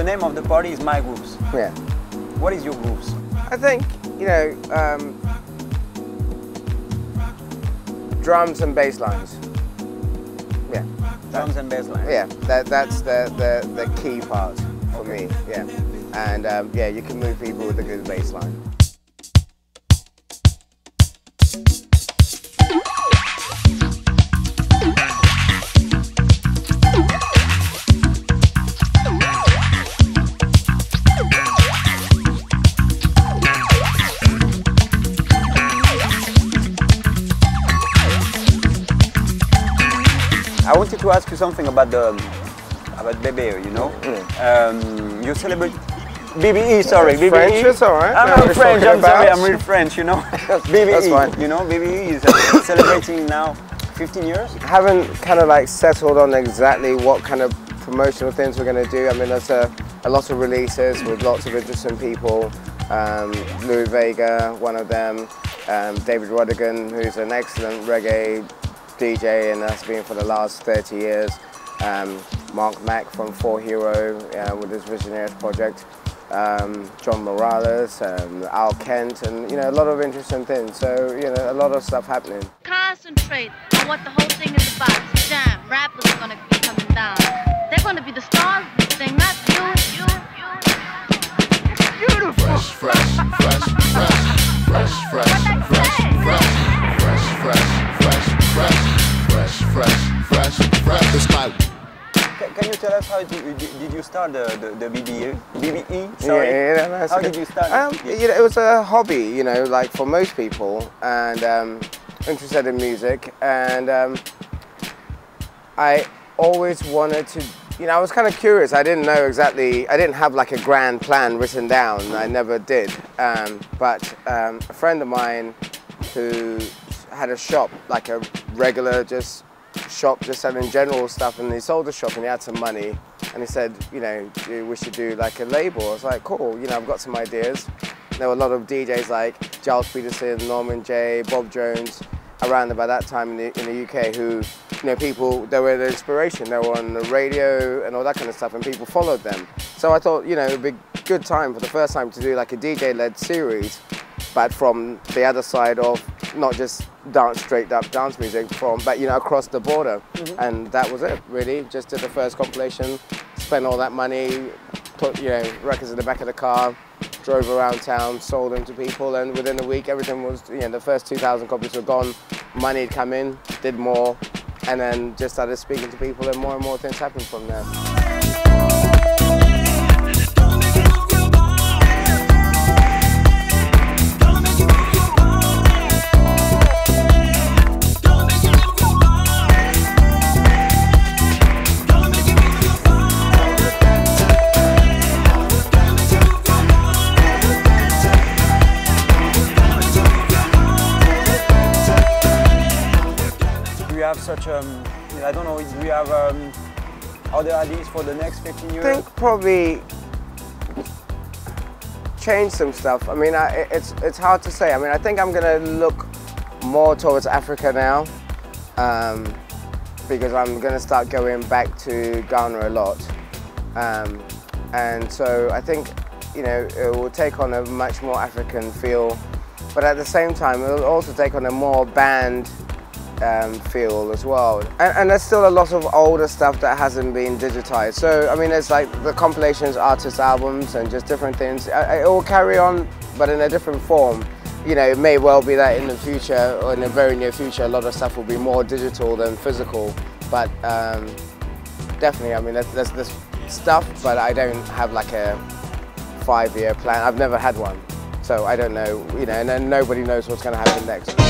the name of the party is My Grooves. Yeah. What is your grooves? I think, you know, drums and bass lines. Yeah. Drums and bass lines. Yeah, that's the key part for me, yeah. And yeah, you can move people with a good bass line. I wanted to ask you something about BBE, you know? You celebrate BBE, sorry, BBE. French, it's alright. I'm French, I'm sorry, I'm really French, you know? BBE, That's fine. You know, BBE is celebrating now 15 years. I haven't kind of like settled on exactly what kind of promotional things we're going to do. I mean, there's a lot of releases with lots of interesting people. Louis Vega, one of them. David Rodigan, who's an excellent reggae DJ and has been for the last 30 years. Mark Mack from 4 Hero with his Visionaries project. John Morales, Al Kent, and you know, a lot of interesting things. So you know, a lot of stuff happening. Concentrate on what the whole thing is about. It's a jam. Rappers are gonna be coming down. They're gonna be the stars of this thing, not you. It's beautiful. Fresh, fresh, fresh, fresh, fresh, fresh, fresh, fresh, fresh, fresh, fresh, fresh, fresh. It's like. Can you tell us how did you start the BBE? BBE? Sorry. Yeah, how did you start? You know, it was a hobby, you know, like for most people, and interested in music, and I always wanted to, you know, I was kind of curious. I didn't know exactly, I didn't have like a grand plan written down. I never did. But a friend of mine who had a shop, like a regular shop just selling general stuff, and he sold the shop and he had some money, and he said, you know, we should do like a label. I was like, cool, you know, I've got some ideas. There were a lot of DJs like Giles Peterson, Norman J, Bob Jones around about that time in the UK who, you know, people, they were the inspiration. They were on the radio and all that kind of stuff, and people followed them. So I thought, you know, it would be a good time for the first time to do like a DJ-led series, but from the other side of not just straight up dance music, but you know, across the border. And that was it, really. Just did the first compilation, spent all that money, put, you know, records in the back of the car, drove around town, sold them to people, and within a week everything was, you know, the first 2,000 copies were gone, money had come in, did more, and then just started speaking to people, and more things happened from there. Have such I don't know, do you have other ideas for the next 15 years? I think probably change some stuff. I mean, it's hard to say. I mean, I think I'm going to look more towards Africa now, because I'm going to start going back to Ghana a lot. And so I think, you know, it will take on a much more African feel, but at the same time, it will also take on a more band feel as well. And there's still a lot of older stuff that hasn't been digitized. So, I mean, it's like the compilations, artist albums, and just different things. It will carry on, but in a different form. You know, it may well be that in the future, or in the very near future, a lot of stuff will be more digital than physical. But definitely, I mean, there's this stuff, but I don't have like a 5-year plan. I've never had one. So I don't know, you know, and then nobody knows what's going to happen next.